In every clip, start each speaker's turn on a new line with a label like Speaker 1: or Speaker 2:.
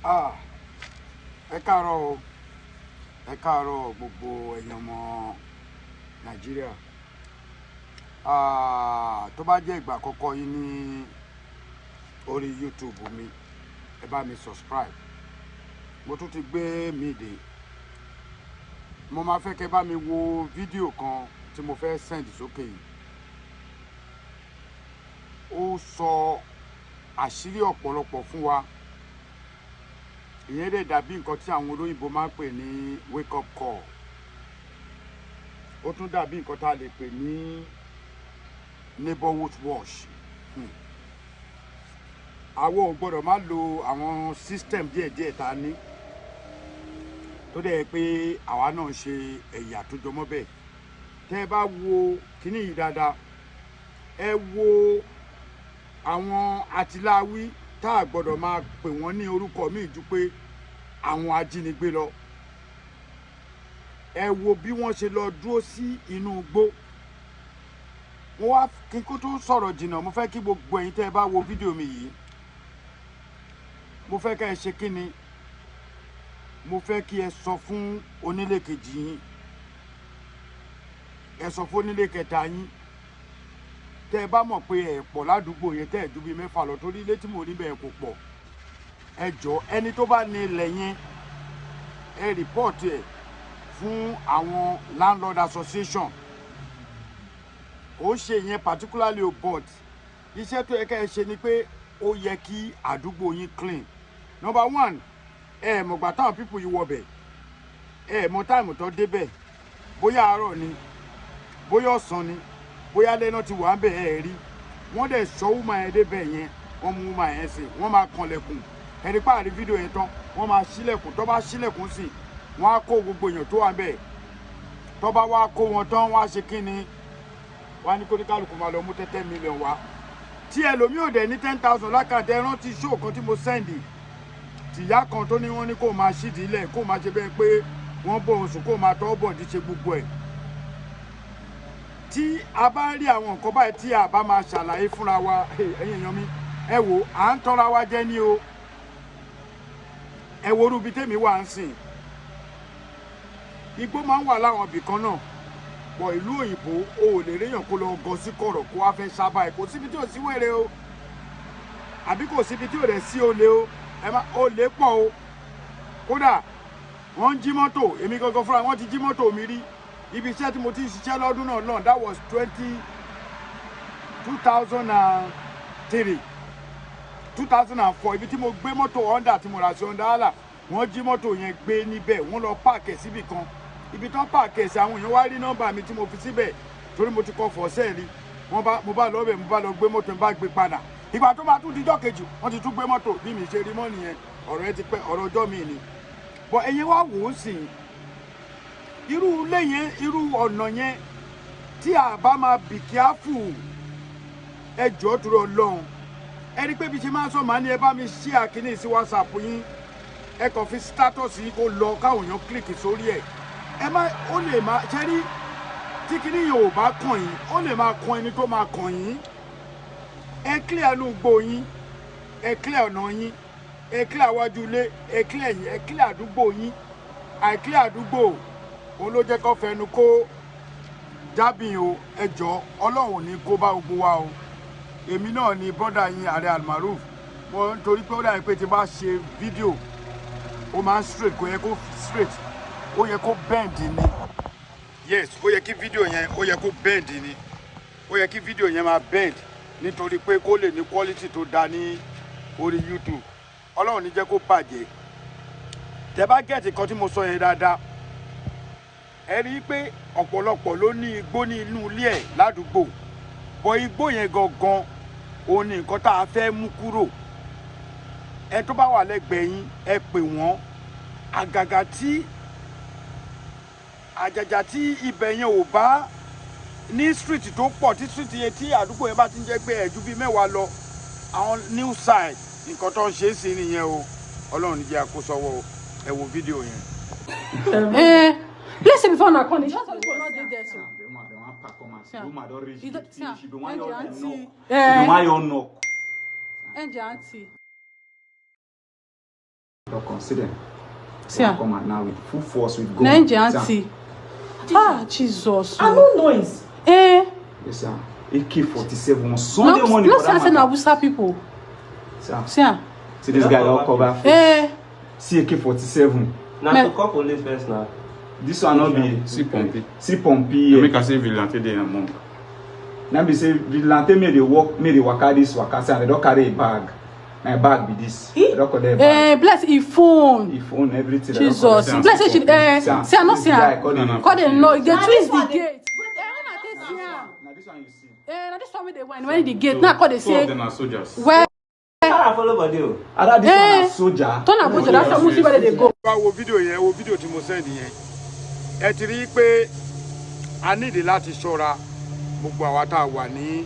Speaker 1: Ah, ẹ káàárọ̀ gbogbo èèyàn ọmọ Nàìjíríà. Tó bá jẹ́ ìgbà àkọ́kọ́ yín ní orí YouTube mi, ẹ bá mi subscribe. Mo tún ti gbé mi dé. Mo máa fẹ́ kẹ́ bá mi wo fídíò kan tí mo fẹ́ send sókè yìí. Ó sọ àṣírí ọ̀pọ̀lọpọ̀ fún wa. Ìyẹn dẹ̀ dàbí nǹkan tí àwọn olóyìnbó máa ń pè ní wake up call. Ó tún dàbí nǹkan tá a lè pè ní neighborhood watch. Àwọn ò gbọ́dọ̀ má lo àwọn system díẹ̀díẹ̀ tá a ní tó dẹ̀ pé àwa náà ṣe ẹ̀yà tó jọmọ́ bẹ́ẹ̀. Tẹ́ ẹ bá wo kíní yìí dáadáa, ẹ wo àwọn àtìláwí tá a gbọ́dọ̀ máa pè wọ́n ní orúkọ míì ju pé àwọn ajínigbé lọ. Ẹ wo bí wọ́n ṣe lọ dúró sí inú igbó. Mo wá kí n kó tó sọ̀rọ̀ jìnnà, mo fẹ́ kí gbogbo ẹ̀yin tẹ́ ẹ bá wo fídíò mi yìí, mo fẹ́ kẹ́ ẹ ṣe kí ni, mo fẹ́ kí ẹ sọ fún onílé kejì yín, ẹ sọ fún onílé kẹta yín. Tẹ́ ẹ bá mọ̀ pé ẹ pọ̀ ládùúgbò yẹn, tẹ́ ẹ ju bí 6 lọ, torí ilé tí mo rí bẹ́ẹ̀ kò pọ̀. Ẹ jọ̀ọ́, ẹni tó bá ní ilẹ̀ yẹn, ẹ report ẹ̀ fún àwọn landlord association. Ó ṣe yẹn particularly o, but iṣẹ́ tó yẹ ká ẹ ṣe ni pé ó yẹ kí àdúgbò yín clean. Number 1, ẹ mọ̀gbà táwọn people yìí wọbẹ̀, ẹ mọ̀ táìmù tó débẹ̀, bóyá àárọ̀ ni, bóyá ọ̀sán ni, bóyá lẹ́nà ti wà ń bẹ̀ ẹ̀ rí. Wọ́n dẹ̀ sọ woman yẹn débẹ̀ yẹn, wọ́n mú woman yẹn sí, wọ́n máa kanlẹ̀kùn. Ẹni pàdé fídíò yẹn tán, wọ́n máa ṣílẹ̀kùn. Tó bá ṣílẹ̀kùn sí, wọ́n á kó gbogbo èèyàn tó wà ń bẹ̀. Tó bá wá kó wọn tán, wọ́n á ṣe kí ni? Wọ́n á ní kó ní kálukú máa lọ mú 10 million wá. Tí ẹlòmíì ò dẹ̀ ní 10,000 lákàtà, ẹ rántí show kan tí mo send. Tìyá kan tó ní wọ́n ní kó máa ṣídìí ilẹ̀, kó máa ṣe bẹ́ẹ̀ pé wọ́n bọ̀ oṣù, kó máa tọ́ bọ̀ di ṣe gbogbo ẹ̀. Tí a bá rí àwọn nǹkan báyìí tí a bá máa ṣàlàyé fúnra wa, ẹ̀yin èèyàn mi, ẹ wò, à ń tọ́ra wa jẹ́ ní o. Ẹ wo irú ibi tèmi wà ń sìn. Igbó máa ń wà láwọn ibì kan náà. Bọ̀ ìlú òyìnbó, o ò lè réyàn kó lọ gọ sí kọ̀rọ̀ kó wá fẹ́ sábà ẹ̀. Kò síbi tí ò sí wèrè o. Àbí kò síbi tí ò rẹ̀ sí olè o. Olè pọ̀ o. Kódà wọ́n ń jí mọ́tò. Èmi gangan fúnra wọn ti jí mọ́tò mi rí. Ibi iṣẹ́ tí mo ti ń ṣiṣẹ́ lọ́dún náà lọ́n, that was 2003, 2004. Ibi tí mo gbé mọ́tò Honda tí mo rà sí Honda Hala, wọ́n jí mọ́tò yẹn gbé níbẹ̀. Wọ́n lọ páàkì ẹ̀ síbì kan. Ibi tán páàkì ẹ̀ sí, àwọn èèyàn wá rí nọ́mbà mi tí mo fi síbẹ̀ torí mo ti kọ for sale rí. Mo bá lọ bẹ̀, mo bá lọ gbé mọ́tò, mo bá gbé padà. Ìgbà tó bá tún dijọ́ kejì, wọ́n ti tún gbé mọ́tò. Bí mi ṣe rí mọ́ nìyẹn, ọ̀rọ̀ ẹ ti pẹ́, ọ̀rọ̀ ọjọ́ mi ni. Bọ̀ ẹ̀yin wá wò ó sìn. Irú ilé yẹn, irú ọ̀nà yẹn, tí a bá máa be careful, ẹ jọ̀ọ́ torí Ọlọ́run. Ẹ rí pé bí ṣe máa ń sọ, màá ní ẹ bá mi share kíní sí WhatsApp yín. Ẹ kàn fi status yín kó lọ káwọn èèyàn click sórí ẹ̀. Ẹ má, ó lè máa ṣe rí tí kíní yẹn ò bá kàn yín, ó lè máa kan ẹni tó máa kàn yín. Ẹ clear inú igbó yín, ẹ clear ọ̀nà yín, ẹ clear iwájú ilé, ẹ clear yín, ẹ clear àdúgbò yín. Àìclear àdúgbò òun ló jẹ́ kó fẹnu kó jábìn o. Ẹ jọ̀ọ́, Ọlọ́run ò ní kó bá gbogbo wa o. Èmi náà ni brother yín Ààrẹ Almaroof. Mo nítorí pé ó dàbí pé tí bá ṣe fídíò, ó máa ń straight, kò yẹ kó straight, ó yẹ kó bend ni. Yes, ó yẹ kí fídíò yẹn, ó yẹ kó bend ni. Ó yẹ kí fídíò yẹn máa bend nítorí pé kó lè ní quality tó dá ní orí YouTube. Ọlọ́run ní jẹ́ kó bàjẹ́. Tẹ́ bá get nǹkan tí mo sọ yẹn dáadáa, ẹ rí i pé ọ̀pọ̀lọpọ̀ ló ní igbó ní inú ilé ẹ̀ ládùúgbò. Bọ̀ igbó yẹn gangan, òun ni nǹkan tá a fẹ́ mú kúrò. Ẹ tó bá wà lẹ́gbẹ̀ẹ́ yín, ẹ pè wọ́n. Àjàjà tí ibẹ̀ yẹn ò bá ní street tó pọ̀, tí street yẹn tí àdúgbò yẹn bá ti ń jẹ́ pé ẹ̀ ju bí 10 lọ, àwọn new side nǹkan tó ń ṣe é sí nìyẹn o. Ọlọ́run ní jẹ́ àkósọ́wọ́. Ẹ wo fídíò yẹn.
Speaker 2: Listen before na come. Just people not dey there so.
Speaker 3: The one performance. The woman don't reach 50. She be one
Speaker 2: Auntie.
Speaker 3: knock. She be one knock.
Speaker 2: Angel auntie.
Speaker 3: Don't consider.
Speaker 2: See
Speaker 3: Come out now with full force with gun.
Speaker 2: Angel auntie. Ah, Jesus.
Speaker 4: I no noise.
Speaker 2: Eh.
Speaker 3: Yes, sir. AK-47 on Sunday
Speaker 2: No,
Speaker 3: morning.
Speaker 2: no, say na Hausa people.
Speaker 3: Sir.
Speaker 2: See
Speaker 3: this guy don't cover face.
Speaker 2: Eh.
Speaker 3: See AK-47.
Speaker 4: Now to call police first now.
Speaker 3: This one not be
Speaker 5: Si Pompi.
Speaker 3: Si Pompi.
Speaker 5: You make us say vigilante dey among.
Speaker 3: Now be say vigilante made the work, made the waka this waka. Say they don't carry a bag. My bag be this. They don't carry a bag.
Speaker 2: Eh, bless his phone.
Speaker 3: If phone everything.
Speaker 2: Jesus.
Speaker 5: Say
Speaker 2: Bless say she say I no see her.
Speaker 3: Call
Speaker 2: them no, they twist the gate.
Speaker 3: Now this one you see.
Speaker 2: Now this one with the wine when the gate. Now call they
Speaker 5: Two of
Speaker 2: say
Speaker 5: them are soldiers.
Speaker 2: where
Speaker 4: I follow body.
Speaker 3: Other this one a soldier.
Speaker 2: turn about that's how we see where they go.
Speaker 1: Wá wo fídíò tí mo send yẹn. Ẹ ti rí pé a need láti ṣọ́ra gbogbo àwa tá wà ní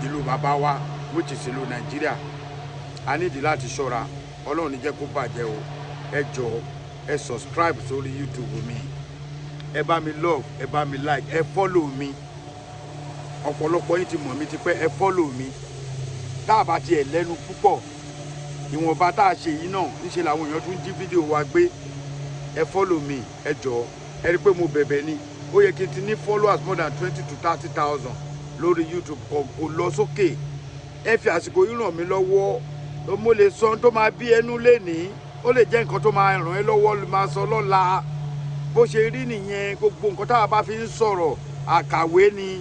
Speaker 1: ìlú bàbá wa which is ìlú Nàìjíríà. A need láti ṣọ́ra. Ọlọ́run ní jẹ́ kó bàjẹ́ o. Ẹ jọ̀ọ́ ẹ subscribe sórí YouTube mi. Ẹ bá mi love, ẹ bá mi like, ẹ follow mi. Ọ̀pọ̀lọpọ̀ yín ti mọ̀ mi ti pẹ́ ẹ follow mi. Tá bá ti ẹ lẹ́nu púpọ̀. Ìwọ̀nba tá ṣe yìí náà níṣe làwọn èèyàn tún jí fídíò wa gbé. Ẹ follow mi, ẹ jọ̀ọ́. Ẹ rí pé mo bẹ̀bẹ̀ ni. Ó yẹ kí n ti ní followers more than 20 to 30,000 lórí YouTube kò lọ sókè. Ẹ fi àsìkò yìí ràn mí lọ́wọ́. Mo lè sọ tó máa bí ẹnu lénìí. Ó lè jẹ́ nǹkan tó máa ràn ẹ́ lọ́wọ́ máa sọ lọ́la. Bó ṣe rí nìyẹn gbogbo nǹkan tá a bá fi ń sọ̀rọ̀ àkàwé ni.